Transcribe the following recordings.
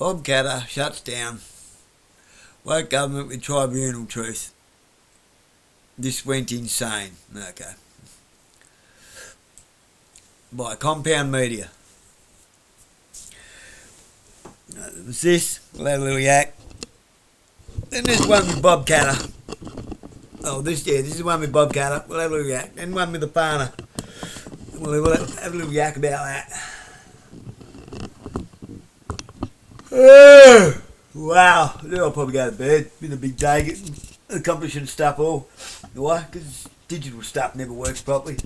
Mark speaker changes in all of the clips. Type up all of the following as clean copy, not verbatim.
Speaker 1: Bob Catter shuts down. Woke government with tribunal truth. This went insane. Okay. By Compound Media. It was this. We'll have a little yak. Then there's one with Bob Catter. Oh, this is the one with Bob Catter. We'll have a little yak. Then one with the farmer. We'll have a little yak about that. Wow, then I'll probably go to bed. Been a big day getting accomplishing stuff all. Why? Because digital stuff never works properly.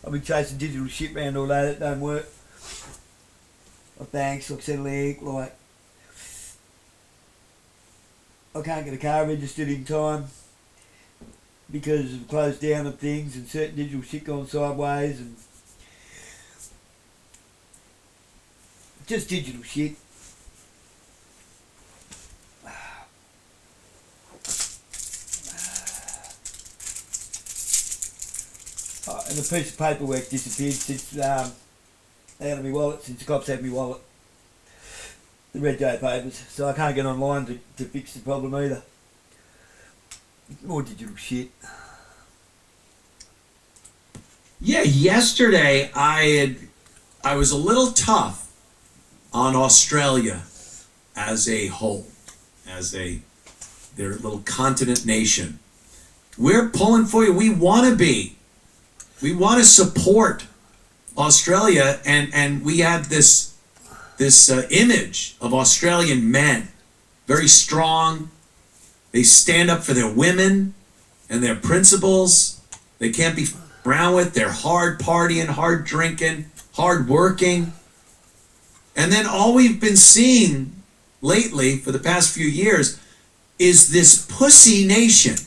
Speaker 1: I've been chasing digital shit around all day that don't work. Like banks, like Centrelink, like I can't get a car registered in time because of closed down of things and certain digital shit going sideways and just digital shit. And a piece of paperwork disappeared since out of my wallet, since the cops had my wallet. The Red Day papers, so I can't get online to fix the problem either. More digital shit.
Speaker 2: Yeah, yesterday I was a little tough on Australia as a whole, as their little continent nation. We're pulling for you. We want to be. We want to support Australia, and we have this image of Australian men, very strong. They stand up for their women and their principles. They can't be around with. They're hard partying, hard drinking, hard working. And then all we've been seeing lately for the past few years is this pussy nation,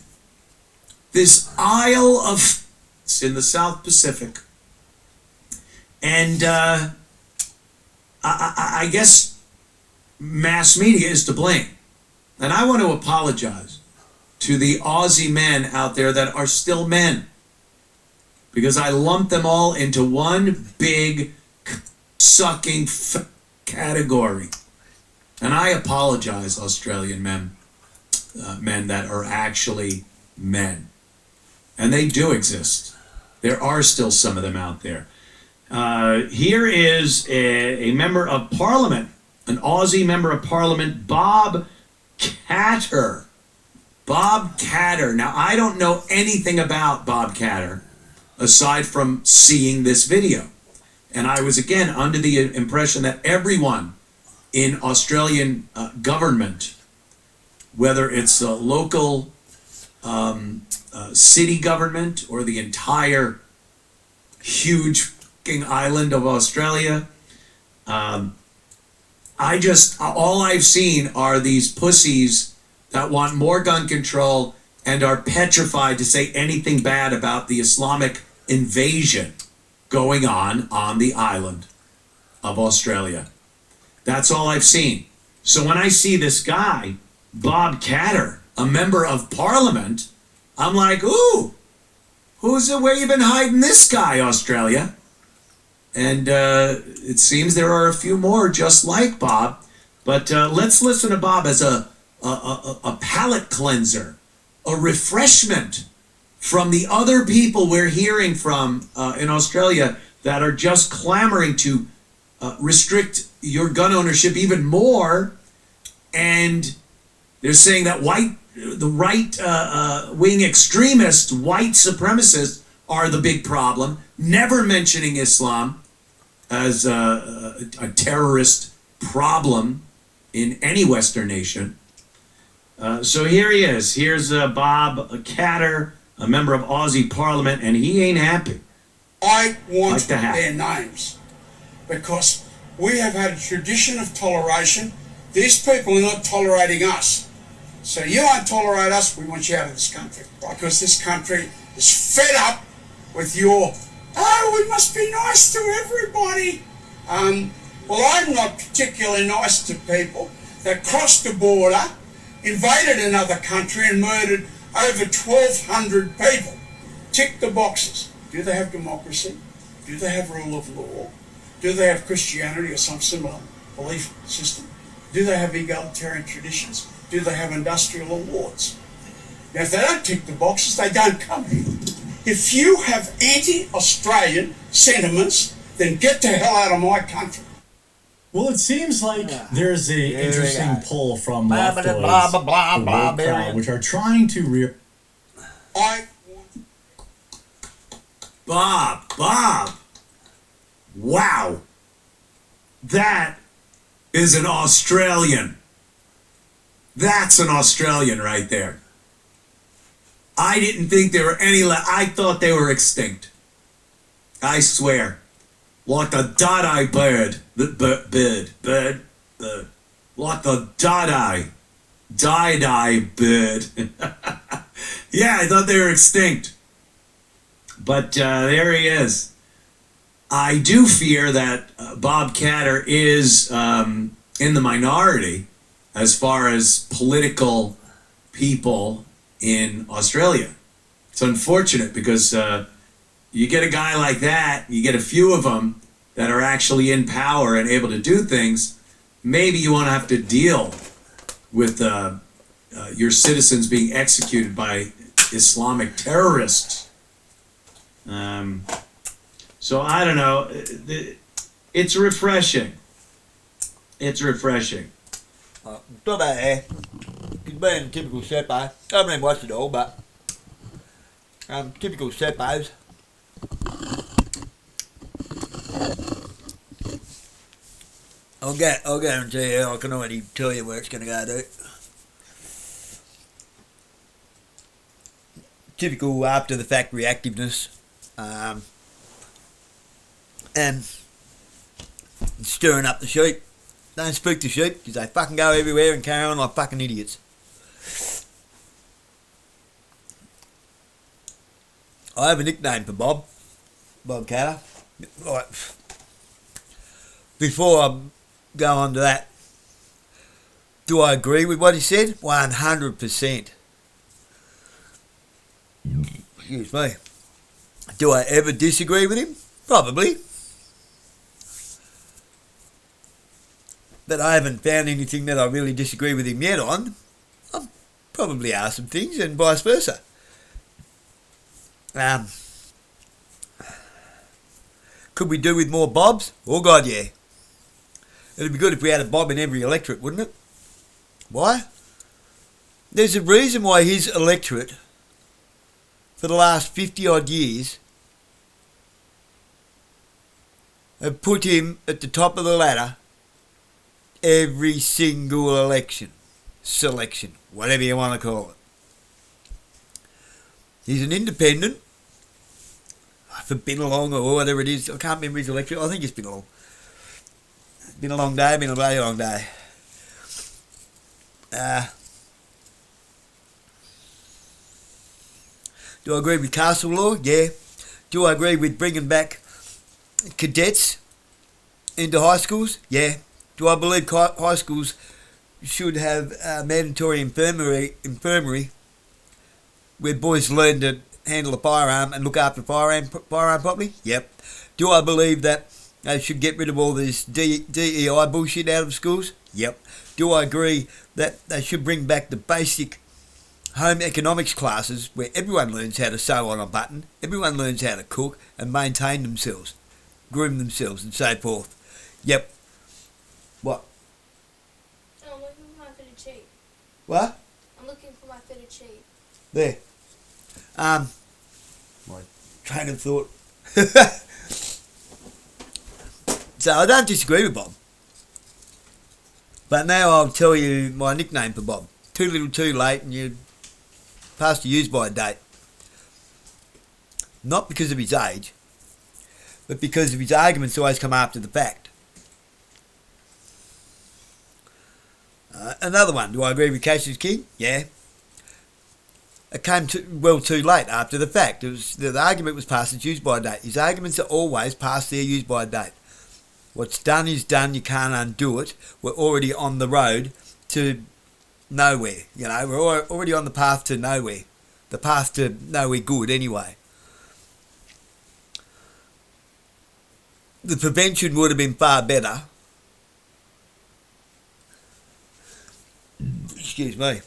Speaker 2: this Isle of in the South Pacific. And I guess mass media is to blame. And I want to apologize to the Aussie men out there that are still men, because I lump them all into one big sucking category. And I apologize, Australian men that are actually men. And they do exist. There are still some of them out there. Here is a member of parliament, an Aussie member of parliament, Bob Catter. Bob Catter. Now, I don't know anything about Bob Catter aside from seeing this video. And I was, again, under the impression that everyone in Australian government, whether it's a local city government or the entire huge fucking island of Australia, all I've seen are these pussies that want more gun control and are petrified to say anything bad about the Islamic invasion going on the island of Australia. That's all I've seen. So when I see this guy, Bob Catter, a member of parliament, I'm like, ooh, where you been hiding this guy, Australia? And it seems there are a few more just like Bob. But let's listen to Bob as a palate cleanser, a refreshment from the other people we're hearing from in Australia that are just clamoring to restrict your gun ownership even more. And they're saying that the right-wing extremists, white supremacists, are the big problem, never mentioning Islam as a terrorist problem in any Western nation. So here he is. Here's Bob Catter, a member of Aussie Parliament, and he ain't happy.
Speaker 3: I want their names because we have had a tradition of toleration. These people are not tolerating us. So you won't tolerate us, we want you out of this country. Because this country is fed up with your, we must be nice to everybody. Well, I'm not particularly nice to people that crossed the border, invaded another country and murdered over 1,200 people. Tick the boxes. Do they have democracy? Do they have rule of law? Do they have Christianity or some similar belief system? Do they have egalitarian traditions? Do they have industrial awards? Now, if they don't tick the boxes, they don't come here. If you have anti-Australian sentiments, then get the hell out of my country.
Speaker 4: Well, it seems like there's an interesting pull from leftoids, the woke crowd, which are trying to
Speaker 2: Bob, wow, that is an Australian. That's an Australian right there. I didn't think there were any I thought they were extinct. I swear. Like the Dada bird. Bird. Like the Dada bird. Yeah, I thought they were extinct. But there he is. I do fear that Bob Catter is in the minority as far as political people in Australia. It's unfortunate because you get a guy like that, you get a few of them that are actually in power and able to do things, maybe you won't have to deal with your citizens being executed by Islamic terrorists. So I don't know. It's refreshing. It's refreshing.
Speaker 1: Not bad, eh? It's been a typical Seppo. I haven't even watched it all, but typical Seppos. I'll guarantee you, I can already tell you where it's going to go to. Typical after the fact reactiveness. And stirring up the sheep. Don't spook the sheep because they fucking go everywhere and carry on like fucking idiots. I have a nickname for Bob Catter. Right. Before I go on to that, do I agree with what he said? 100%. Excuse me. Do I ever disagree with him? Probably. But I haven't found anything that I really disagree with him yet on. I'll probably ask some things and vice versa. Could we do with more Bobs? Oh God, yeah. It'd be good if we had a Bob in every electorate, wouldn't it? Why? There's a reason why his electorate, for the last 50 odd years, have put him at the top of the ladder every single selection, whatever you want to call it. He's an independent, for Binalong or whatever it is. I can't remember his electorate. I think it's Binalong. It's been a long day, been a very long day. Do I agree with castle law? Yeah. Do I agree with bringing back cadets into high schools? Yeah. Do I believe high schools should have mandatory infirmary where boys learn to handle a firearm and look after firearm properly? Yep. Do I believe that they should get rid of all this DEI bullshit out of schools? Yep. Do I agree that they should bring back the basic home economics classes where everyone learns how to sew on a button, everyone learns how to cook and maintain themselves, groom themselves and so forth? Yep. What?
Speaker 5: Oh, I'm looking for my fitted sheet.
Speaker 1: What?
Speaker 5: I'm looking for my fitted sheet.
Speaker 1: There. My train of thought. So I don't disagree with Bob. But now I'll tell you my nickname for Bob. Too little too late and you're past the use by date. Not because of his age, but because of his arguments always come after the fact. Another one, do I agree with Cassius King? Yeah. It came too late after the fact. It was, the argument was past its use by date. His arguments are always past their use by date. What's done is done, you can't undo it. We're already on the road to nowhere. You know, we're already on the path to nowhere. The path to nowhere good anyway. The prevention would have been far better excuse me.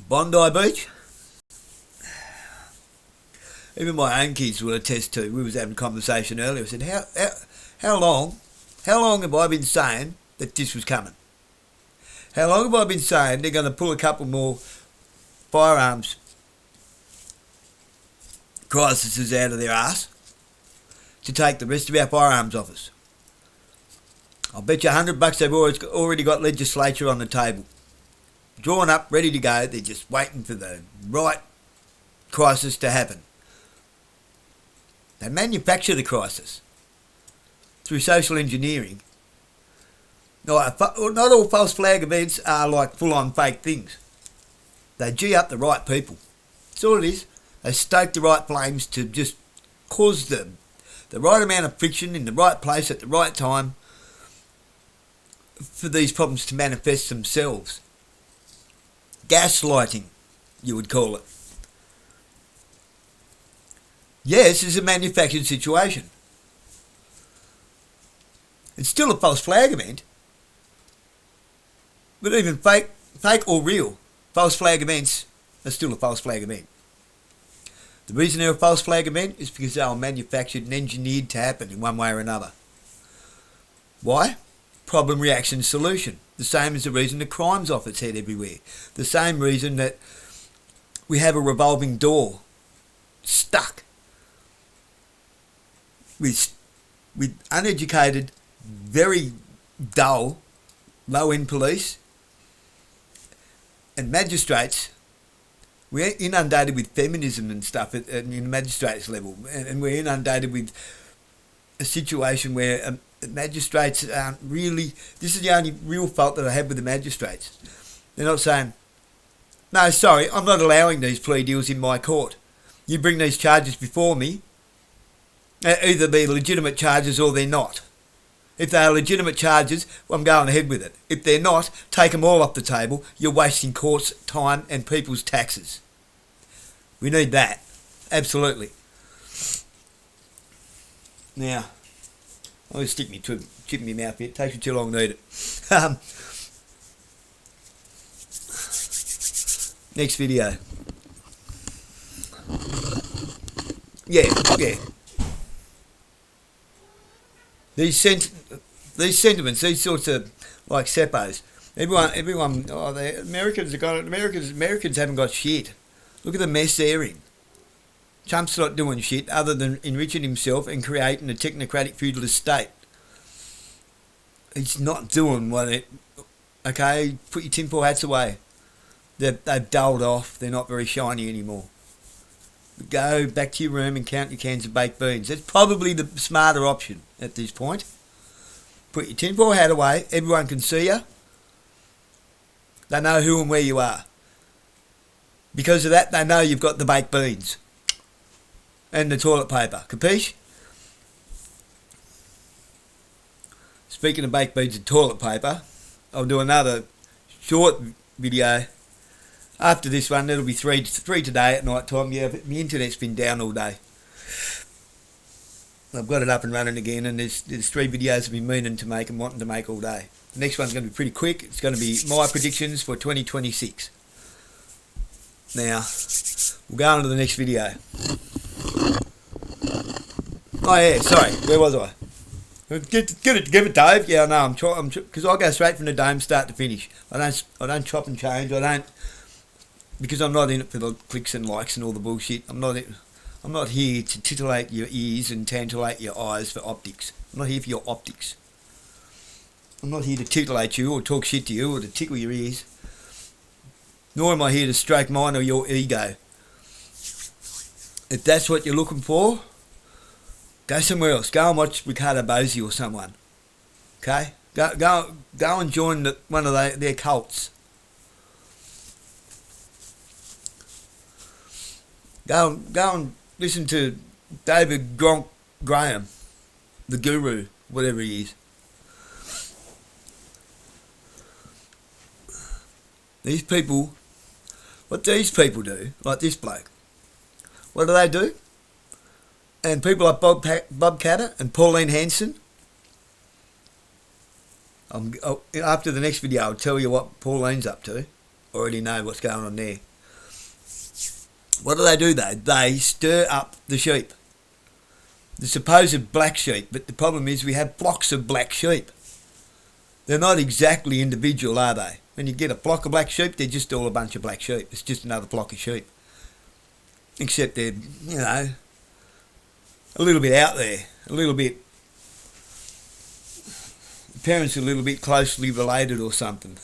Speaker 1: Bondi Beach. Even my own kids will attest to. We was having a conversation earlier. I said, how long have I been saying that this was coming? How long have I been saying they're going to pull a couple more firearms crises out of their arse to take the rest of our firearms off us? I'll bet you $100 they've already got legislature on the table, drawn up, ready to go. They're just waiting for the right crisis to happen. They manufacture the crisis through social engineering. Not all false flag events are like full-on fake things. They G up the right people. That's all it is. They stoke the right flames to just cause the right amount of friction in the right place at the right time for these problems to manifest themselves. Gaslighting, you would call it. Yes, it's a manufactured situation. It's still a false flag event. But even fake or real false flag events are still a false flag event. The reason they're a false flag event is because they are manufactured and engineered to happen in one way or another. Why? Problem, reaction, solution. The same as the reason the crime's off its head everywhere. The same reason that we have a revolving door stuck with uneducated, very dull, low-end police and magistrates. We're inundated with feminism and stuff at the magistrates level, and we're inundated with a situation where magistrates aren't really... This is the only real fault that I have with the magistrates. They're not saying, no, sorry, I'm not allowing these plea deals in my court. You bring these charges before me, either be legitimate charges or they're not. If they are legitimate charges, well, I'm going ahead with it. If they're not, take them all off the table. You're wasting court's time and people's taxes. We need that. Absolutely. Now, I'm going to stick my chip in my mouth here. It takes me too long to eat it. Next video. Yeah. These sentiments, these sorts of like seppos. Everyone. The Americans have got it. Americans haven't got shit. Look at the mess they're in. Trump's not doing shit other than enriching himself and creating a technocratic feudalist state. He's not doing what it... Okay, put your tinfoil hats away. They've dulled off. They're not very shiny anymore. Go back to your room and count your cans of baked beans. That's probably the smarter option at this point. Put your tinfoil hat away. Everyone can see you. They know who and where you are. Because of that, they know you've got the baked beans and the toilet paper. Capiche? Speaking of baked beans and toilet paper, I'll do another short video after this one. It'll be three today at night time. Yeah, but my internet's been down all day. I've got it up and running again, and there's 3 videos I've been meaning to make and wanting to make all day. The next one's going to be pretty quick. It's going to be my predictions for 2026. Now, we'll go on to the next video. Oh yeah, sorry, where was I? Get it together, Dave. Yeah, I know. I'm trying because I go straight from the dome, start to finish. I don't chop and change. Because I'm not in it for the clicks and likes and all the bullshit. I'm not here to titillate your ears and tantillate your eyes for optics. I'm not here for your optics. I'm not here to titillate you or talk shit to you or to tickle your ears. Nor am I here to stroke mine or your ego. If that's what you're looking for, go somewhere else. Go and watch Ricardo Bosi or someone. Okay? Go and join one of their cults. Go and listen to David Graham, the guru, whatever he is. These people, what these people do, like this bloke, what do? And people like Bob Catter and Pauline Hanson, After the next video, I'll tell you what Pauline's up to. Already know what's going on there. What do though? They stir up the sheep. The supposed black sheep, but the problem is we have flocks of black sheep. They're not exactly individual, are they? When you get a flock of black sheep, they're just all a bunch of black sheep. It's just another flock of sheep. Except they're, you know, a little bit out there, a little bit, the parents are a little bit closely related or something.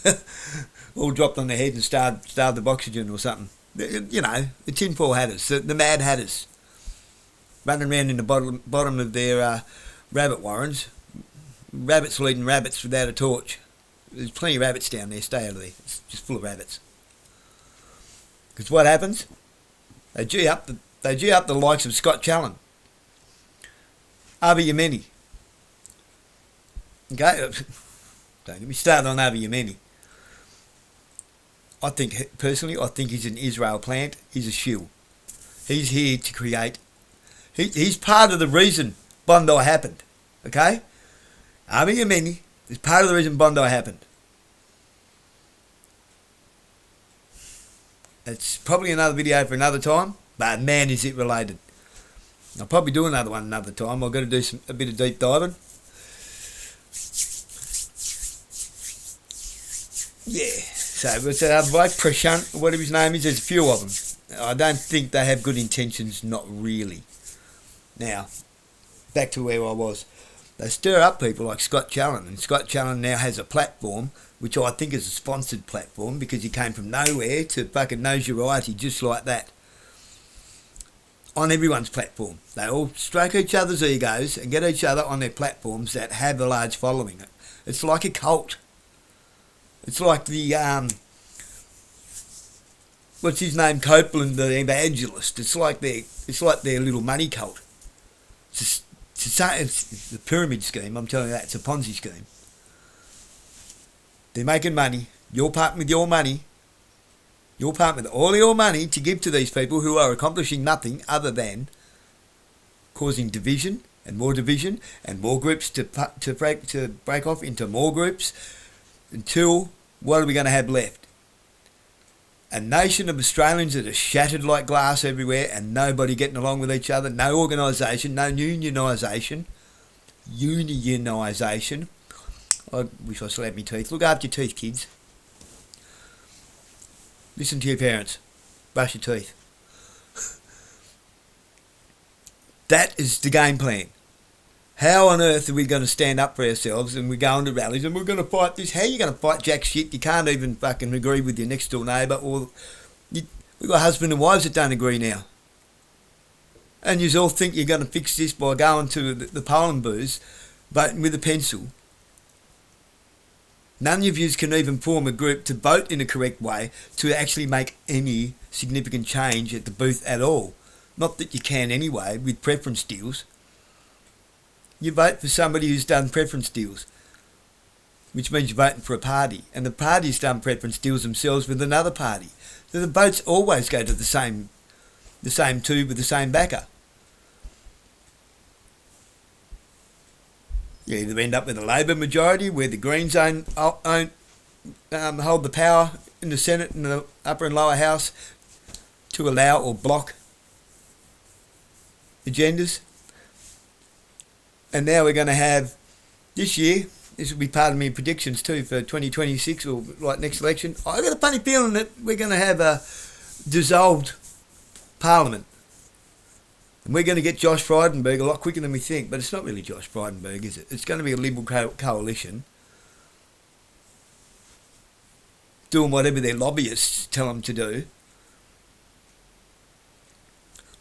Speaker 1: All dropped on their head and starved of oxygen or something. You know, the tinfoil hatters, the mad hatters, running around in the bottom of their rabbit warrens. Rabbits leading rabbits without a torch. There's plenty of rabbits down there, stay out of there. It's just full of rabbits. Because what happens? They G up the likes of Scott Challen, Avi Yemeni. Okay, don't get me started on Avi Yemeni. I think he's an Israel plant. He's a shill. He's here to create. He's part of the reason Bondi happened. Okay, Avi Yemeni is part of the reason Bondi happened. It's probably another video for another time, but man, is it related. I'll probably do another one another time. I've got to do a bit of deep diving. Yeah, so what's that other bloke? Prashant, whatever his name is, there's a few of them. I don't think they have good intentions, not really. Now, back to where I was. They stir up people like Scott Challen, and Scott Challen now has a platform, which I think is a sponsored platform, because he came from nowhere to fucking notoriety just like that. On everyone's platform. They all stroke each other's egos and get each other on their platforms that have a large following. It's like a cult. It's like the, what's his name, Copeland, the evangelist. It's like their little money cult. It's the pyramid scheme, I'm telling you that. It's a Ponzi scheme. They're making money. You're parting with your money. You're parting with all your money to give to these people who are accomplishing nothing other than causing division and more groups to break off into more groups until, what are we going to have left? A nation of Australians that are shattered like glass everywhere and nobody getting along with each other, no organisation, no unionisation. I wish I still had my teeth. Look after your teeth, kids. Listen to your parents. Brush your teeth. That is the game plan. How on earth are we going to stand up for ourselves and we're going to rallies and we're going to fight this? How are you going to fight jack shit? You can't even fucking agree with your next door neighbour, or we've got husband and wives that don't agree now. And you all think you're going to fix this by going to the polling booths, voting with a pencil. None of you can even form a group to vote in a correct way to actually make any significant change at the booth at all. Not that you can anyway with preference deals. You vote for somebody who's done preference deals, which means you're voting for a party, and the party's done preference deals themselves with another party. So the votes always go to the same two with the same backer. You either end up with a Labor majority where the Greens hold the power in the Senate and the upper and lower house to allow or block agendas. And now we're going to have, this year, this will be part of my predictions too for 2026 or like next election. I've got a funny feeling that we're going to have a dissolved parliament. And we're going to get Josh Frydenberg a lot quicker than we think. But it's not really Josh Frydenberg, is it? It's going to be a Liberal coalition doing whatever their lobbyists tell them to do,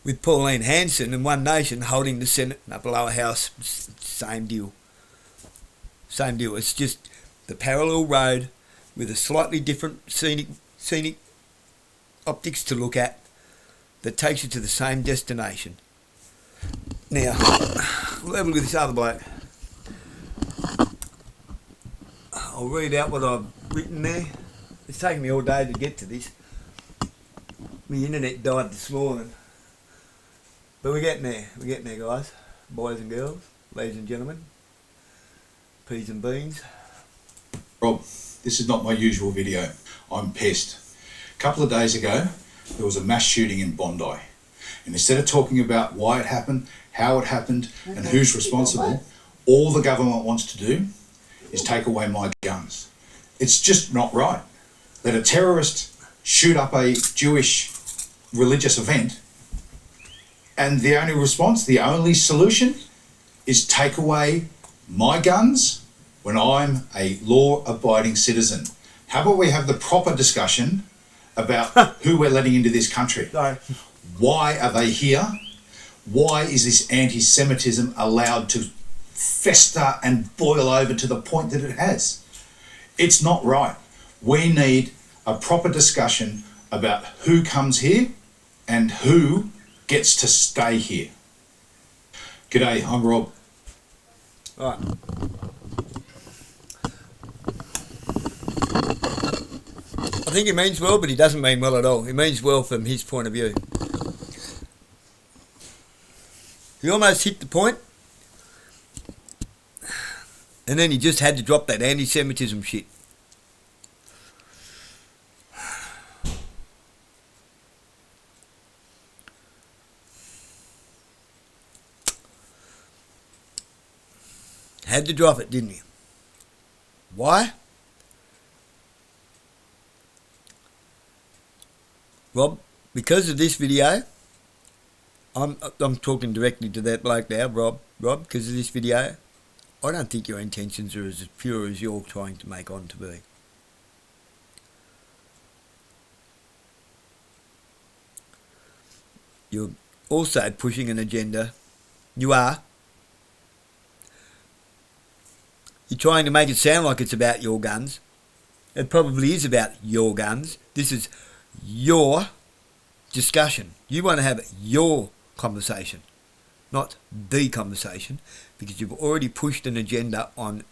Speaker 1: with Pauline Hanson and One Nation holding the Senate and upper lower house. Same deal. It's just the parallel road with a slightly different scenic optics to look at that takes you to the same destination. Now, we'll have a look at this other bloke. I'll read out what I've written there. It's taken me all day to get to this. My internet died this morning. But we're getting there, guys. Boys and girls, ladies and gentlemen, peas and beans.
Speaker 6: Rob, this is not my usual video. I'm pissed. A couple of days ago, there was a mass shooting in Bondi. And instead of talking about why it happened, how it happened, and who's responsible, all the government wants to do is take away my guns. It's just not right. Let a terrorist shoot up a Jewish religious event, and the only response, the only solution, is take away my guns when I'm a law-abiding citizen. How about we have the proper discussion about who we're letting into this country?
Speaker 1: Sorry.
Speaker 6: Why are they here? Why is this anti-Semitism allowed to fester and boil over to the point that it has? It's not right. We need a proper discussion about who comes here and who gets to stay here. G'day, I'm Rob.
Speaker 1: Right. I think he means well, but he doesn't mean well at all. He means well from his point of view. He almost hit the point, and then he just had to drop that anti-Semitism shit. Had to drop it, didn't he? Why? Rob, because of this video, I'm talking directly to that bloke now, Rob, because of this video, I don't think your intentions are as pure as you're trying to make on to be. You're also pushing an agenda. You are. You're trying to make it sound like it's about your guns. It probably is about your guns. This is your discussion. You want to have your conversation, not the conversation, because you've already pushed an agenda on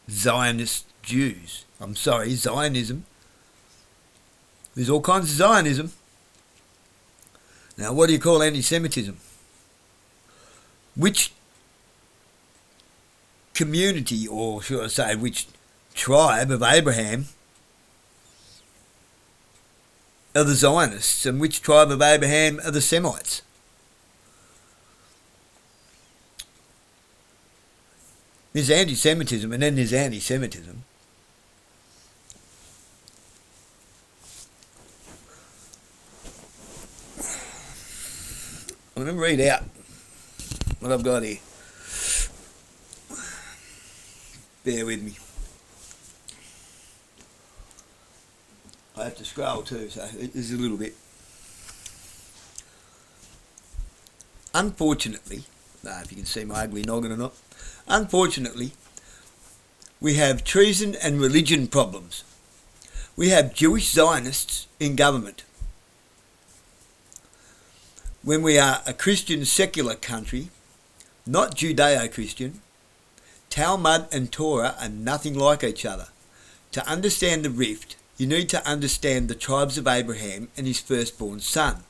Speaker 1: Zionist Jews. I'm sorry, Zionism. There's all kinds of Zionism. Now, what do you call anti-Semitism? Which community, or should I say, which tribe of Abraham are the Zionists, and which tribe of Abraham are the Semites? There's anti-Semitism, and then there's anti-Semitism. I'm going to read out what I've got here. Bear with me. I have to scroll too, so it is a little bit. Unfortunately, I don't know if you can see my ugly noggin or not. Unfortunately, we have treason and religion problems. We have Jewish Zionists in government. When we are a Christian secular country, not Judeo-Christian, Talmud and Torah are nothing like each other. To understand the rift, you need to understand the tribes of Abraham and his firstborn son.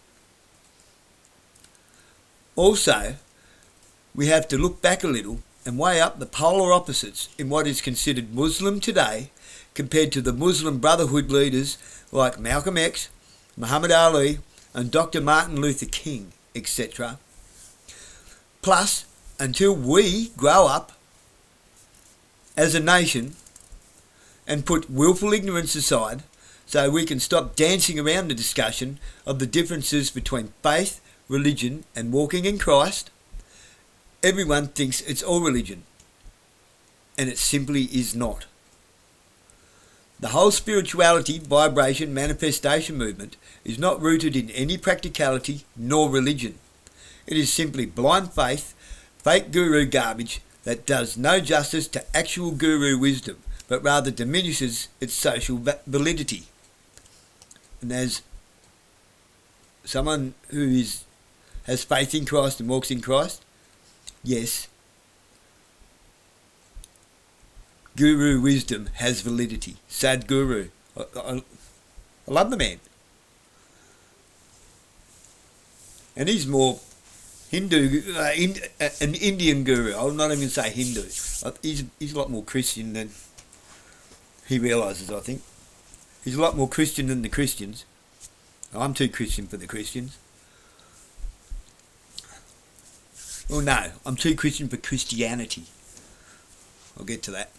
Speaker 1: Also, we have to look back a little and weigh up the polar opposites in what is considered Muslim today compared to the Muslim Brotherhood leaders like Malcolm X, Muhammad Ali and Dr. Martin Luther King, etc. Plus, until we grow up as a nation and put willful ignorance aside so we can stop dancing around the discussion of the differences between faith, religion and walking in Christ, everyone thinks it's all religion, and it simply is not. The whole spirituality, vibration, manifestation movement is not rooted in any practicality nor religion. It is simply blind faith, fake guru garbage that does no justice to actual guru wisdom, but rather diminishes its social validity. And as someone who has faith in Christ and walks in Christ, yes, guru wisdom has validity. Sadhguru. I love the man. And he's more an Indian guru. I'm not even going to say Hindu. He's a lot more Christian than he realises, I think. He's a lot more Christian than the Christians. I'm too Christian for the Christians. Well, no, I'm too Christian for Christianity. I'll get to that.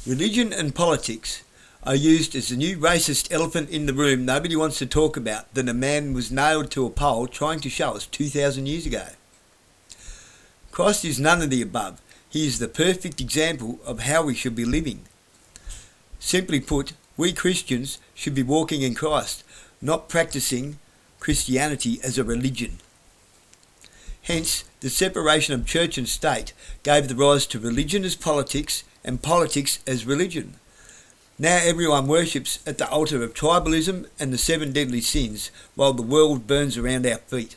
Speaker 1: Religion and politics are used as the new racist elephant in the room nobody wants to talk about that a man was nailed to a pole trying to show us 2,000 years ago. Christ is none of the above. He is the perfect example of how we should be living. Simply put, we Christians should be walking in Christ, not practicing Christianity as a religion. Hence, the separation of church and state gave the rise to religion as politics and politics as religion. Now everyone worships at the altar of tribalism and the 7 deadly sins while the world burns around our feet.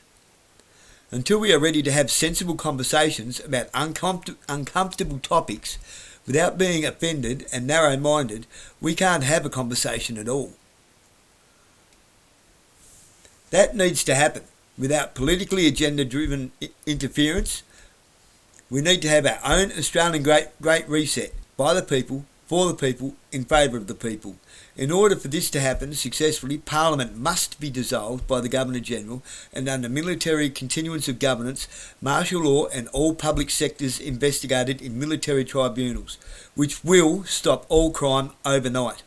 Speaker 1: Until we are ready to have sensible conversations about uncomfortable topics without being offended and narrow-minded, we can't have a conversation at all. That needs to happen. Without politically agenda-driven interference, we need to have our own Australian Great Reset by the people, for the people, in favour of the people. In order for this to happen successfully, Parliament must be dissolved by the Governor-General and under military continuance of governance, martial law and all public sectors investigated in military tribunals, which will stop all crime overnight.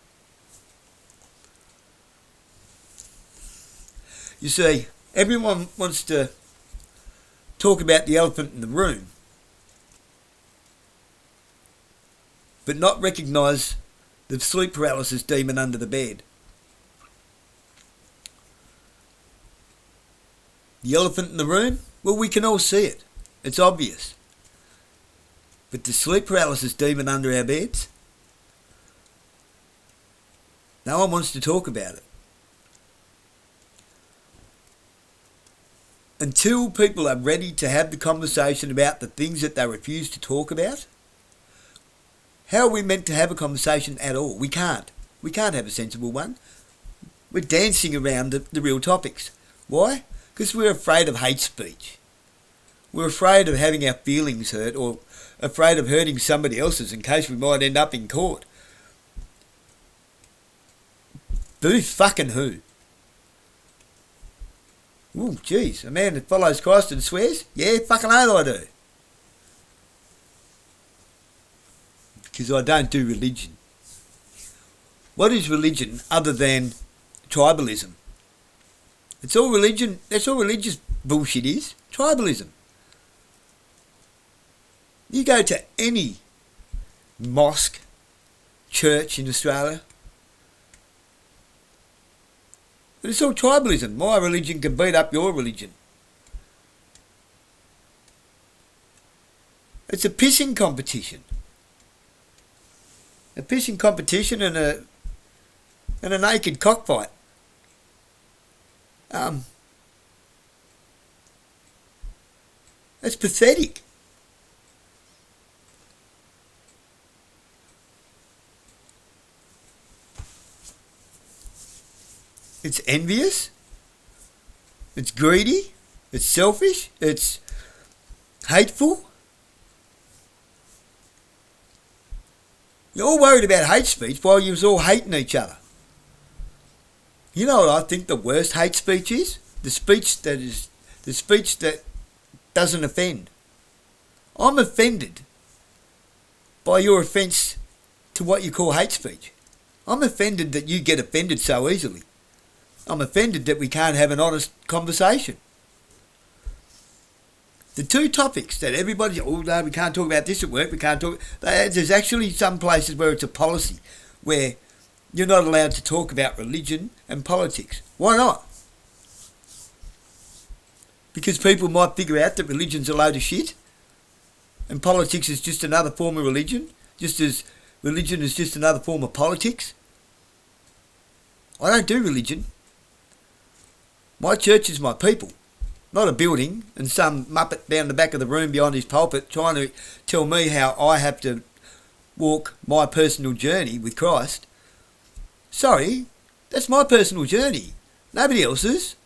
Speaker 1: You see, everyone wants to talk about the elephant in the room, but not recognise the sleep paralysis demon under the bed. The elephant in the room? Well, we can all see it. It's obvious. But the sleep paralysis demon under our beds? No one wants to talk about it. Until people are ready to have the conversation about the things that they refuse to talk about, how are we meant to have a conversation at all? We can't. We can't have a sensible one. We're dancing around the real topics. Why? Because we're afraid of hate speech. We're afraid of having our feelings hurt or afraid of hurting somebody else's in case we might end up in court. Boo fucking who? Oh, jeez, a man that follows Christ and swears? Yeah, fucking oath I do. Because I don't do religion. What is religion other than tribalism? It's all religion. That's all religious bullshit is. Tribalism. You go to any mosque, church in Australia, but it's all tribalism. My religion can beat up your religion. It's a pissing competition. A pissing competition and a naked cockfight. It's pathetic. It's envious. It's greedy. It's selfish. It's hateful. You're all worried about hate speech while you're all hating each other. You know what I think the worst hate speech is? The speech that doesn't offend. I'm offended by your offence to what you call hate speech. I'm offended that you get offended so easily. I'm offended that we can't have an honest conversation. The two topics that everybody, oh no, we can't talk about this at work, we can't talk, there's actually some places where it's a policy where you're not allowed to talk about religion and politics. Why not? Because people might figure out that religion's a load of shit and politics is just another form of religion, just as religion is just another form of politics. I don't do religion. My church is my people. Not a building and some muppet down the back of the room behind his pulpit trying to tell me how I have to walk my personal journey with Christ. Sorry, that's my personal journey. Nobody else's.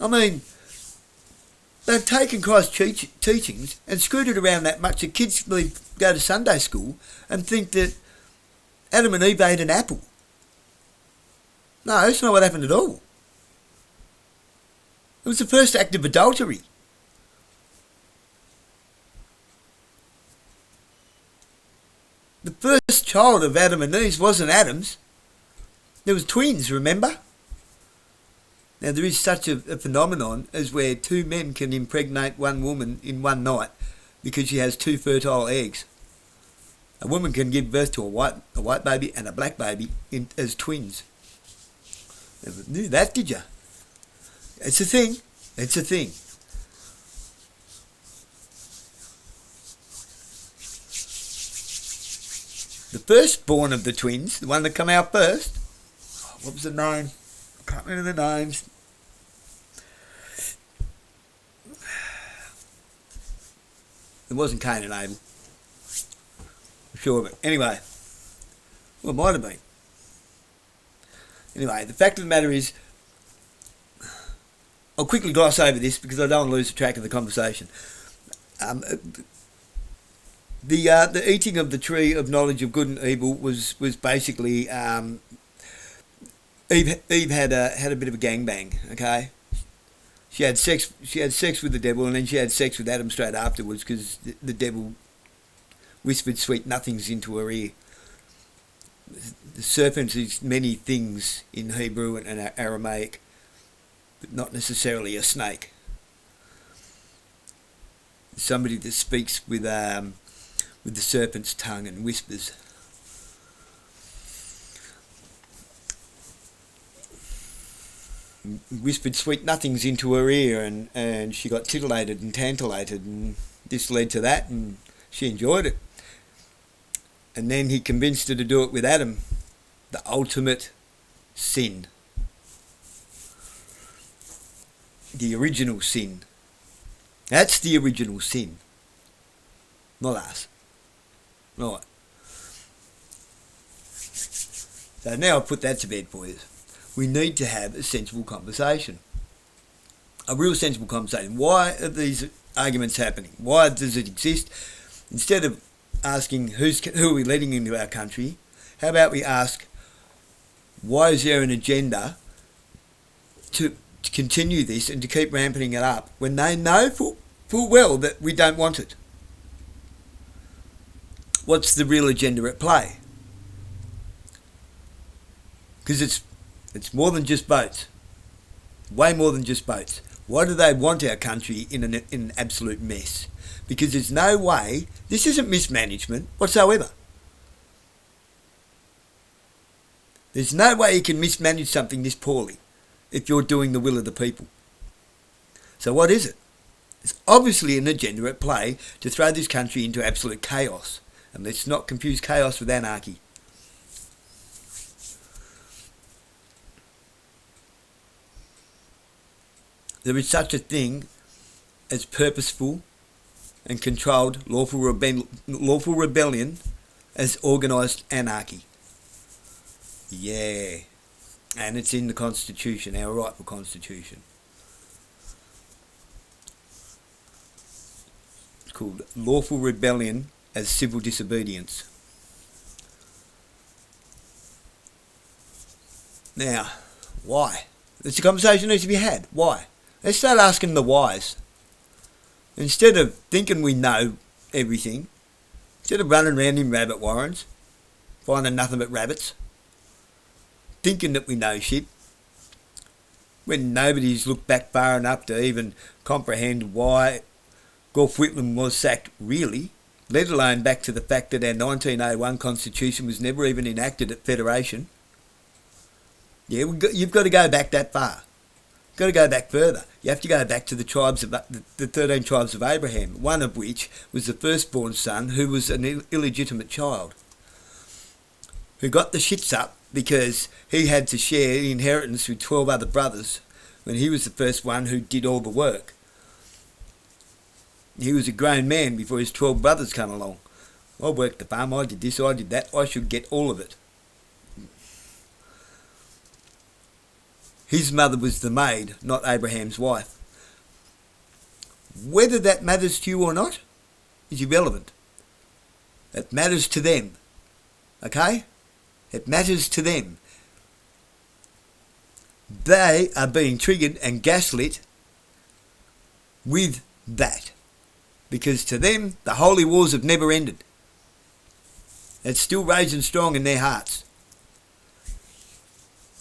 Speaker 1: I mean, they've taken Christ's teachings and screwed it around that much that kids go to Sunday school and think that Adam and Eve ate an apple. No, that's not what happened at all. It was the first act of adultery. The first child of Adam and Eve wasn't Adam's. There was twins, remember? Now there is such a phenomenon as where two men can impregnate one woman in one night because she has two fertile eggs. A woman can give birth to a white baby and a black baby as twins. Never knew that, did you? It's a thing. It's a thing. The firstborn of the twins, the one that come out first, what was the name? I can't remember the names. It wasn't Cain and Abel. I'm sure of it. Anyway, well, it might have been. Anyway, the fact of the matter is, I'll quickly gloss over this because I don't want to lose the track of the conversation. The eating of the tree of knowledge of good and evil was basically Eve had a bit of a gangbang. Okay, she had sex with the devil, and then she had sex with Adam straight afterwards because the devil whispered sweet nothings into her ear. The serpent is many things in Hebrew and Aramaic, but not necessarily a snake. Somebody that speaks with the serpent's tongue and whispers. Whispered sweet nothings into her ear, and she got titillated and tantalated, and this led to that, and she enjoyed it. And then he convinced her to do it with Adam, the ultimate sin. The original sin. That's the original sin. Not us. Right. So now I've put that to bed for you. We need to have a sensible conversation. A real sensible conversation. Why are these arguments happening? Why does it exist? Instead of asking who are we letting into our country, how about we ask, why is there an agenda to continue this and to keep ramping it up when they know full well that we don't want it? What's the real agenda at play? Because it's more than just boats. Way more than just boats. Why do they want our country in an absolute mess? Because there's no way, this isn't mismanagement whatsoever. There's no way you can mismanage something this poorly if you're doing the will of the people. So what is it? It's obviously an agenda at play to throw this country into absolute chaos. And let's not confuse chaos with anarchy. There is such a thing as purposeful and controlled lawful rebellion as organised anarchy. Yeah. And it's in the Constitution, our rightful Constitution. It's called lawful rebellion as civil disobedience. Now, why? It's a conversation that needs to be had. Why? Let's start asking the whys. Instead of thinking we know everything, instead of running around in rabbit warrens, finding nothing but rabbits, thinking that we know shit, when nobody's looked back far enough to even comprehend why Gough Whitlam was sacked really, let alone back to the fact that our 1901 Constitution was never even enacted at Federation. Yeah, you've got to go back that far. You've got to go back further. You have to go back to the 13 tribes of Abraham, one of which was the firstborn son who was an illegitimate child, who got the shits up because he had to share the inheritance with 12 other brothers when he was the first one who did all the work. He was a grown man before his 12 brothers come along. I worked the farm, I did this, I did that, I should get all of it. his mother was the maid, not Abraham's wife. Whether that matters to you or not is irrelevant. It matters to them. Okay? It matters to them. They are being triggered and gaslit with that. Because to them, the holy wars have never ended. It's still raging strong in their hearts.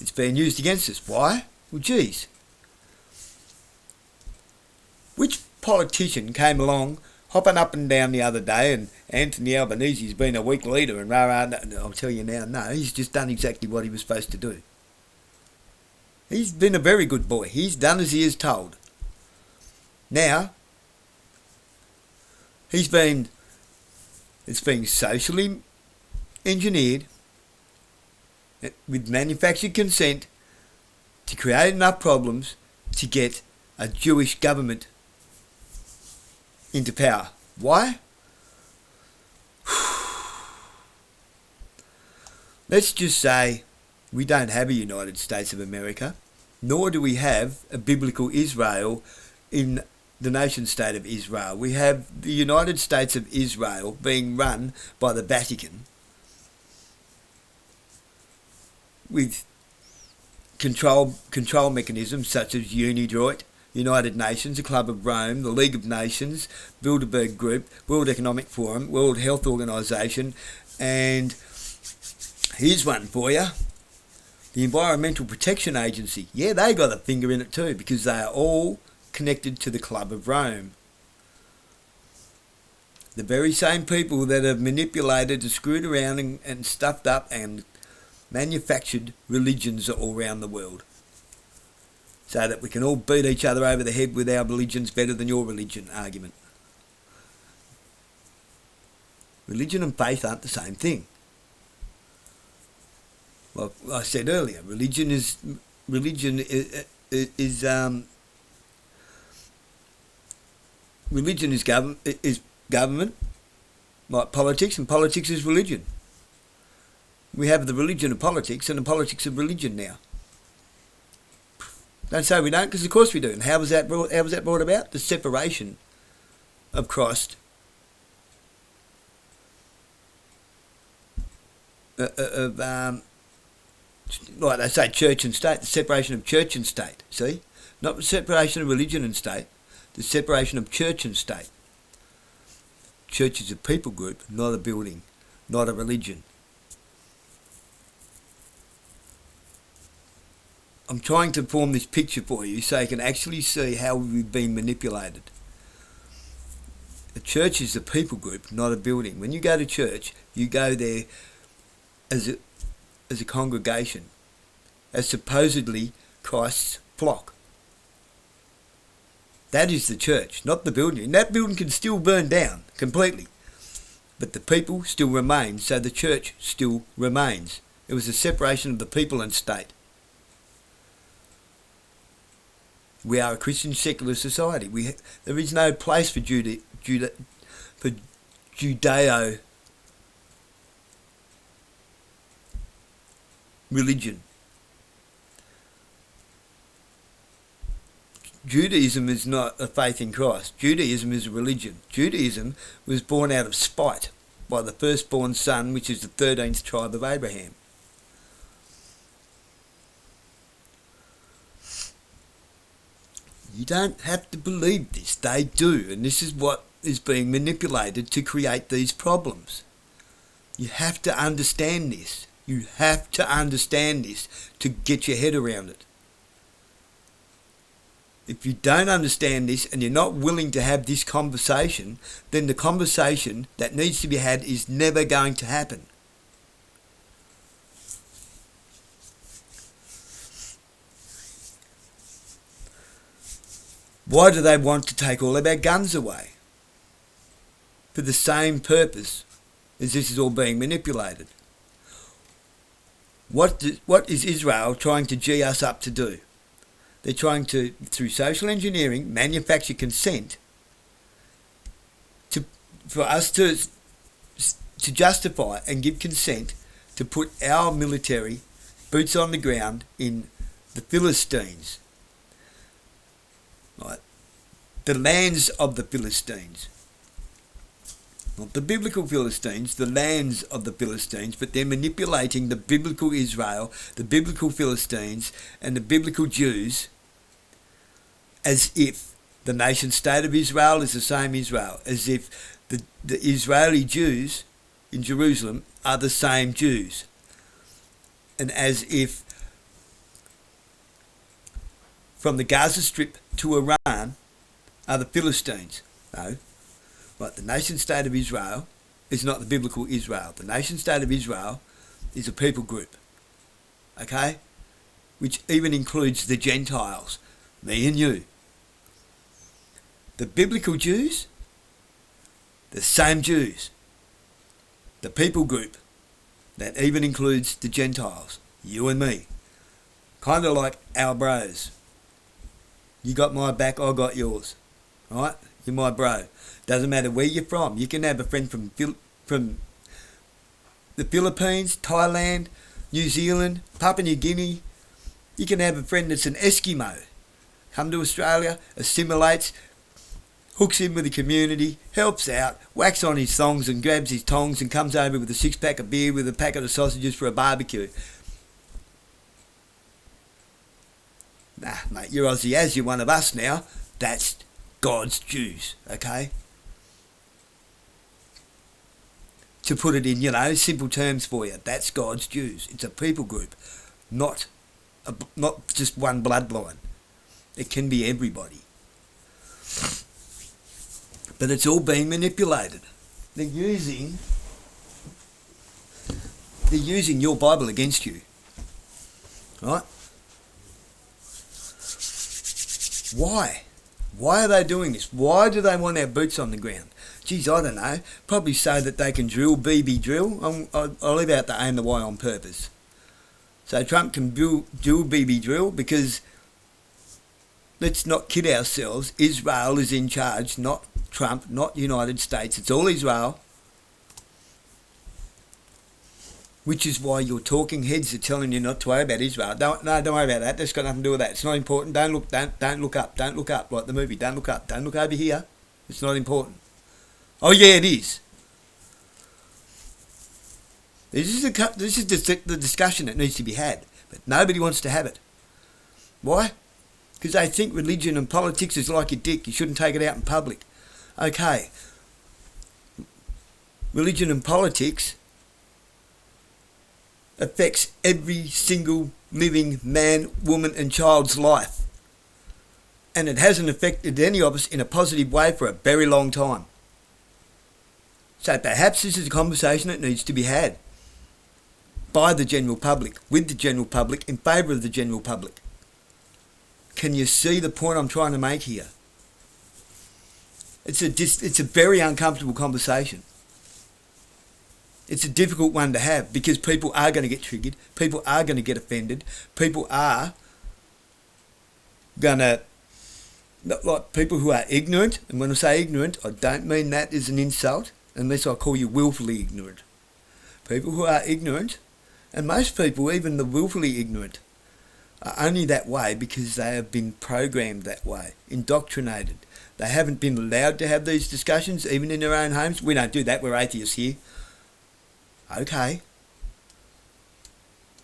Speaker 1: It's being used against us. Why? Well, geez. Which politician came along hopping up and down the other day, and Anthony Albanese's been a weak leader and I'll tell you now, no, he's just done exactly what he was supposed to do. He's been a very good boy. He's done as he is told. Now, it's being socially engineered with manufactured consent to create enough problems to get a Jewish government into power. Why? Let's just say we don't have a United States of America, nor do we have a biblical Israel in the nation state of Israel. We have the United States of Israel being run by the Vatican with control mechanisms such as UNIDROIT, United Nations, the Club of Rome, the League of Nations, Bilderberg Group, World Economic Forum, World Health Organization, and here's one for you, the Environmental Protection Agency. Yeah, they got a finger in it too, because they are all connected to the Club of Rome. The very same people that have manipulated and screwed around and stuffed up and manufactured religions all around the world, so that we can all beat each other over the head with our religion's better than your religion argument. Religion and faith aren't the same thing. Well, I said earlier, religion is government, like politics, and politics is religion. We have the religion of politics and the politics of religion now. Don't say we don't, because of course we do. And how was that brought about? The separation of Christ, like they say, church and state. The separation of church and state. See, not the separation of religion and state. The separation of church and state. Church is a people group, not a building, not a religion. I'm trying to form this picture for you so you can actually see how we've been manipulated. A church is a people group, not a building. When you go to church, you go there as a congregation, as supposedly Christ's flock. That is the church, not the building. And that building can still burn down completely, but the people still remain, so the church still remains. It was a separation of the people and state. We are a Christian secular society. There is no place for Judeo religion. Judaism is not a faith in Christ. Judaism is a religion. Judaism was born out of spite by the firstborn son, which is the 13th tribe of Abraham. You don't have to believe this. They do. And this is what is being manipulated to create these problems. You have to understand this. You have to understand this to get your head around it. If you don't understand this and you're not willing to have this conversation, then the conversation that needs to be had is never going to happen. Why do they want to take all of our guns away? For the same purpose as this is all being manipulated. What is Israel trying to G us up to do? They're trying to, through social engineering, manufacture consent for us to justify and give consent to put our military boots on the ground in the Philistines. Right? The lands of the Philistines. Not the biblical Philistines, the lands of the Philistines, but they're manipulating the biblical Israel, the biblical Philistines, and the biblical Jews as if the nation state of Israel is the same Israel, as if the Israeli Jews in Jerusalem are the same Jews, and as if from the Gaza Strip to Iran are the Philistines. No. Right, the nation state of Israel is not the biblical Israel. The nation state of Israel is a people group, okay? Which even includes the Gentiles, me and you. The biblical Jews, the same Jews. The people group, that even includes the Gentiles, you and me. Kind of like our bros. You got my back, I got yours. Right? You're my bro. Doesn't matter where you're from. You can have a friend from the Philippines, Thailand, New Zealand, Papua New Guinea. You can have a friend that's an Eskimo. Come to Australia, assimilates, hooks in with the community, helps out, whacks on his thongs and grabs his tongs and comes over with a 6-pack of beer with a packet of sausages for a barbecue. Nah, mate, you're Aussie as, you're one of us now. That's God's Jews, okay? To put it in, simple terms for you, that's God's Jews. It's a people group, not just one bloodline. It can be everybody. But it's all being manipulated. They're using your Bible against you. Right? Why? Why are they doing this? Why do they want our boots on the ground? Geez, I don't know. Probably so that they can drill BB drill. I'll leave out the A and the Y on purpose. So Trump can dual BB drill because, let's not kid ourselves, Israel is in charge, not Trump, not United States. It's all Israel. Which is why your talking heads are telling you not to worry about Israel. Don't worry about that. That's got nothing to do with that. It's not important. Don't look up. Don't look up. Like the movie. Don't look up. Don't look over here. It's not important. Oh yeah, it is. This is the discussion that needs to be had, but nobody wants to have it. Why? Because they think religion and politics is like your dick. You shouldn't take it out in public. Okay. Religion and politics affects every single living man, woman and child's life. And it hasn't affected any of us in a positive way for a very long time. So perhaps this is a conversation that needs to be had by the general public, with the general public, in favour of the general public. Can you see the point I'm trying to make here? It's a very uncomfortable conversation. It's a difficult one to have because people are going to get triggered. People are going to get offended. People are going to, like people who are ignorant, and when I say ignorant, I don't mean that as an insult, unless I call you willfully ignorant. People who are ignorant, and most people, even the willfully ignorant, are only that way because they have been programmed that way, indoctrinated. They haven't been allowed to have these discussions, even in their own homes. We don't do that, we're atheists here. Okay.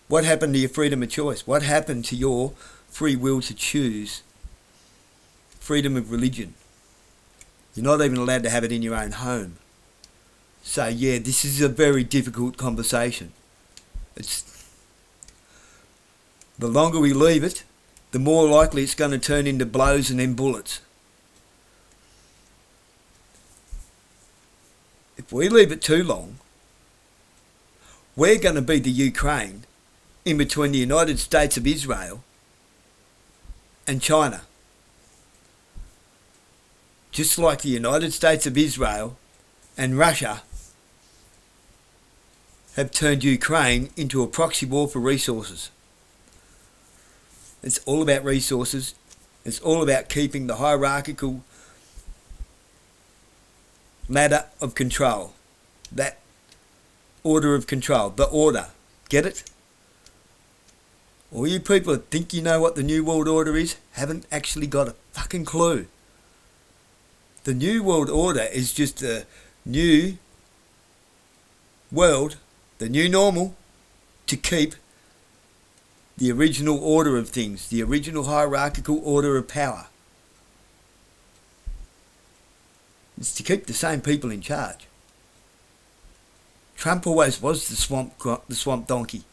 Speaker 1: What happened to your freedom of choice? What happened to your free will to choose? Freedom of religion. You're not even allowed to have it in your own home. So yeah, this is a very difficult conversation. The longer we leave it, the more likely it's going to turn into blows and then bullets. If we leave it too long, we're going to be the Ukraine in between the United States of Israel and China. Just like the United States of Israel and Russia have turned Ukraine into a proxy war for resources. It's all about resources. It's all about keeping the hierarchical ladder of control. That order of control. The order. Get it? All you people that think you know what the New World Order is haven't actually got a fucking clue. The New World Order is just a new world, the new normal, to keep the original order of things, the original hierarchical order of power. It's to keep the same people in charge. Trump always was the swamp donkey.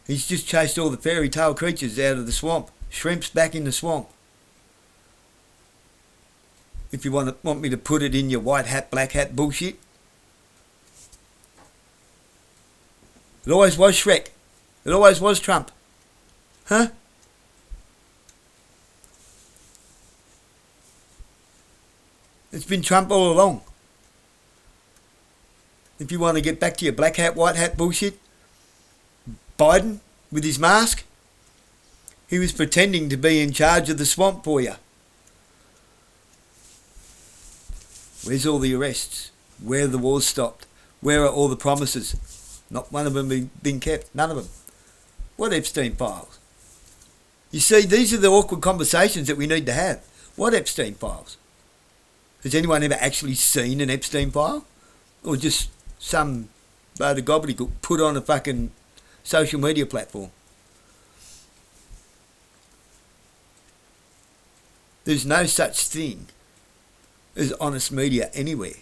Speaker 1: He's just chased all the fairy tale creatures out of the swamp. Shrimps back in the swamp. If you want me to put it in your white hat, black hat bullshit. It always was Shrek. It always was Trump. Huh? It's been Trump all along. If you want to get back to your black hat, white hat bullshit, Biden, with his mask, he was pretending to be in charge of the swamp for you. Where's all the arrests? Where are the wars stopped? Where are all the promises? Not one of them been kept. None of them. What Epstein files? You see, these are the awkward conversations that we need to have. What Epstein files? Has anyone ever actually seen an Epstein file? Or just some load of gobbledygook put on a fucking social media platform? There's no such thing as honest media anywhere.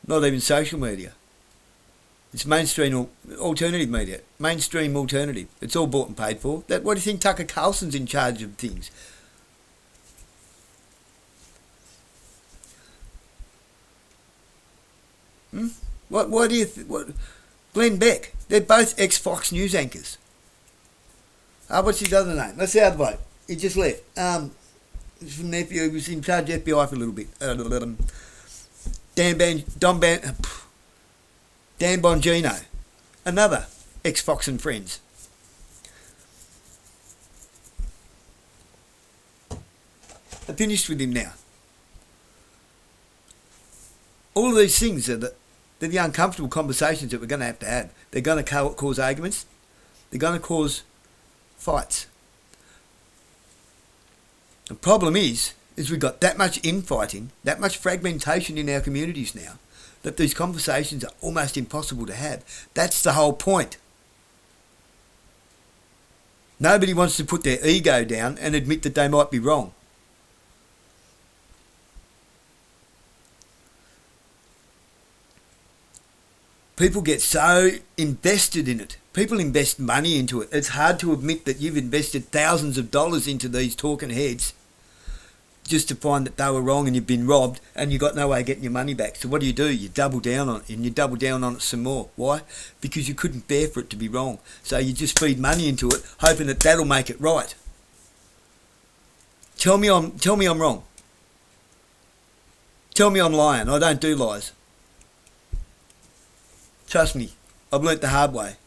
Speaker 1: Not even social media. It's mainstream alternative media. Mainstream alternative. It's all bought and paid for. What do you think Tucker Carlson's in charge of things? What do you Glenn Beck. They're both ex-Fox News anchors. What's his other name? Let's see how the bloke. He just left. He's from nephew. He was in charge of FBI for a little bit. Dan Bongino, another ex-Fox and Friends. I finished with him now. All of these things are they're the uncomfortable conversations that we're going to have. They're going to cause arguments. They're going to cause fights. The problem is we've got that much infighting, that much fragmentation in our communities now, that these conversations are almost impossible to have. That's the whole point. Nobody wants to put their ego down and admit that they might be wrong. People get so invested in it. People invest money into it. It's hard to admit that you've invested thousands of dollars into these talking heads just to find that they were wrong and you've been robbed and you've got no way of getting your money back. So what do? You double down on it, and you double down on it some more. Why? Because you couldn't bear for it to be wrong. So you just feed money into it, hoping that that'll make it right. Tell me I'm wrong. Tell me I'm lying. I don't do lies. Trust me, I've learnt the hard way.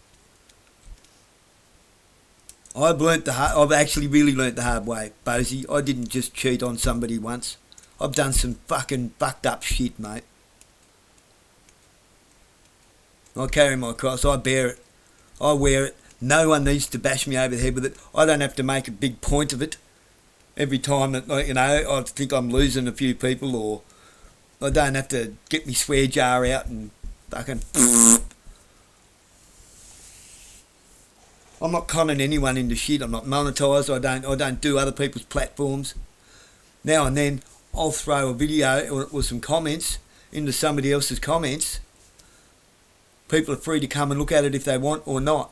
Speaker 1: I've actually really learnt the hard way, Bosie. I didn't just cheat on somebody once. I've done some fucking fucked up shit, mate. I carry my cross. I bear it. I wear it. No one needs to bash me over the head with it. I don't have to make a big point of it every time that, I think I'm losing a few people, or I don't have to get me swear jar out and fucking... I'm not conning anyone into shit. I'm not monetised. I don't do other people's platforms. Now and then I'll throw a video or some comments into somebody else's comments. People are free to come and look at it if they want or not.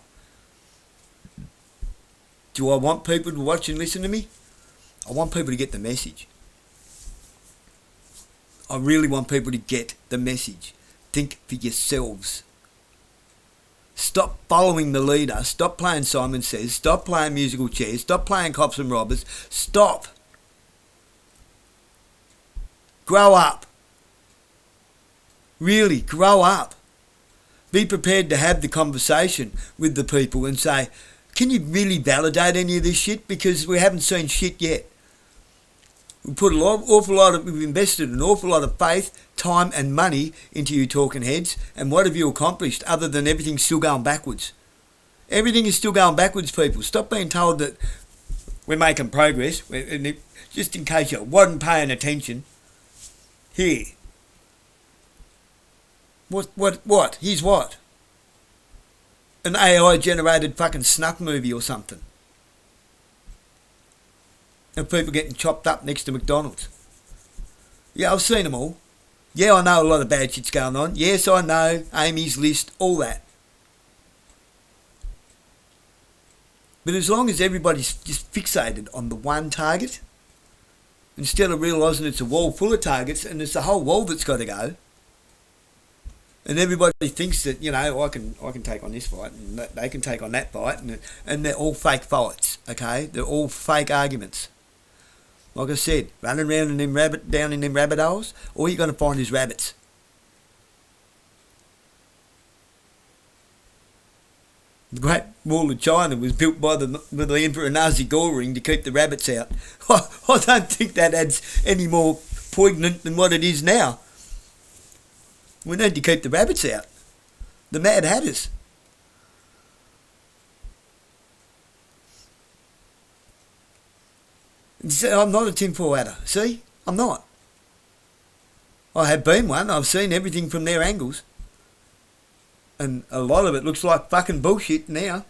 Speaker 1: Do I want people to watch and listen to me? I want people to get the message. I really want people to get the message. Think for yourselves. Stop following the leader. Stop playing Simon Says. Stop playing musical chairs. Stop playing cops and robbers. Stop. Grow up. Really, grow up. Be prepared to have the conversation with the people and say, can you really validate any of this shit? Because we haven't seen shit yet. We've invested an awful lot of faith, time and money into you talking heads, and what have you accomplished other than everything still going backwards? Everything is still going backwards, people. Stop being told that we're making progress. Just in case you wasn't paying attention. Here. What? Here's what? An AI-generated fucking snuff movie or something. And people getting chopped up next to McDonald's. Yeah, I've seen them all. Yeah, I know a lot of bad shit's going on. Yes, I know. Amy's List, all that. But as long as everybody's just fixated on the one target, instead of realising it's a wall full of targets and it's the whole wall that's got to go, and everybody thinks that, you know, I can take on this fight and they can take on that fight, and they're all fake fights, okay? They're all fake arguments. Like I said, running around in them down in them rabbit holes, all you're going to find is rabbits. The Great Wall of China was built by the Emperor Nazi Goring to keep the rabbits out. I don't think that adds any more poignant than what it is now. We need to keep the rabbits out. The Mad Hatters. I'm not a tinfoil hatter. See? I'm not. I have been one. I've seen everything from their angles. And a lot of it looks like fucking bullshit now.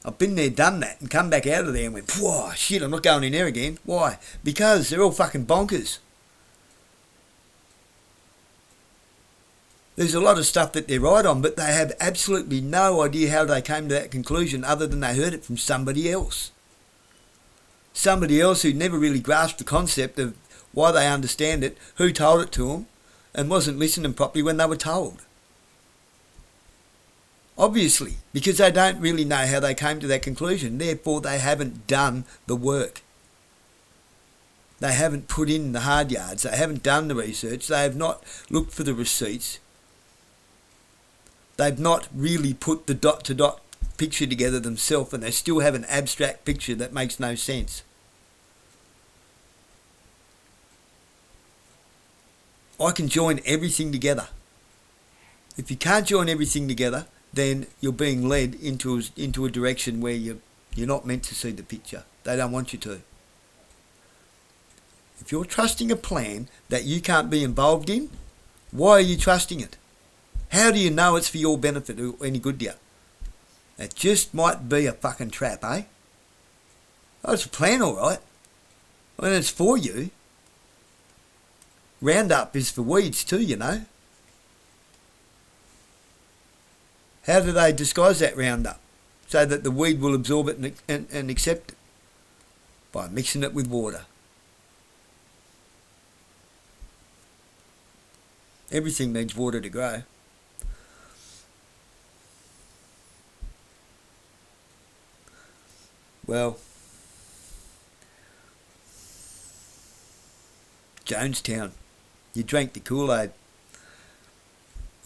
Speaker 1: I've been there, done that, and come back out of there and went, whoa, shit, I'm not going in there again. Why? Because they're all fucking bonkers. There's a lot of stuff that they're right on, but they have absolutely no idea how they came to that conclusion other than they heard it from somebody else. Somebody else who never really grasped the concept of why they understand it, who told it to them, and wasn't listening properly when they were told. Obviously, because they don't really know how they came to that conclusion, therefore they haven't done the work. They haven't put in the hard yards, they haven't done the research, they have not looked for the receipts. They've not really put the dot-to-dot picture together themselves, and they still have an abstract picture that makes no sense. I can join everything together. If you can't join everything together, then you're being led into a direction where you're not meant to see the picture. They don't want you to. If you're trusting a plan that you can't be involved in, why are you trusting it? How do you know it's for your benefit or any good to you? It just might be a fucking trap, eh? Oh, it's a plan, all right. Well, it's for you. Roundup is for weeds too, you know. How do they disguise that Roundup? So that the weed will absorb it and accept it? By mixing it with water. Everything needs water to grow. Well, Jonestown, you drank the Kool-Aid.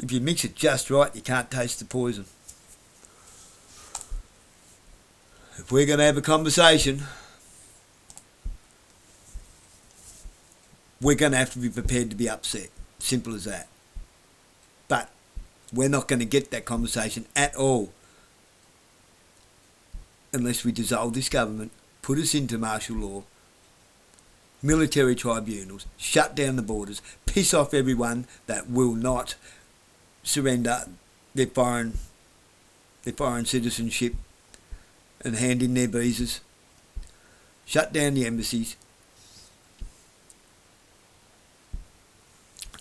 Speaker 1: If you mix it just right, you can't taste the poison. If we're going to have a conversation, we're going to have to be prepared to be upset. Simple as that. But we're not going to get that conversation at all unless we dissolve this government, put us into martial law, military tribunals, shut down the borders, piss off everyone that will not surrender their foreign citizenship and hand in their visas, shut down the embassies,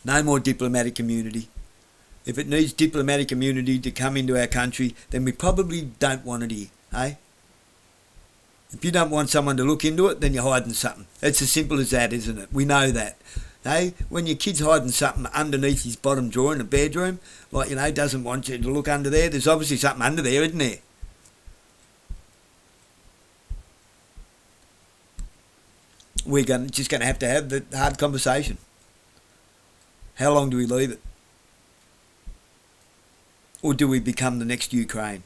Speaker 1: no more diplomatic immunity. If it needs diplomatic immunity to come into our country, then we probably don't want it here, eh? If you don't want someone to look into it, then you're hiding something. It's as simple as that, isn't it? We know that. Hey, when your kid's hiding something underneath his bottom drawer in a bedroom, like, you know, doesn't want you to look under there, there's obviously something under there, isn't there? We're just going to have the hard conversation. How long do we leave it? Or do we become the next Ukraine?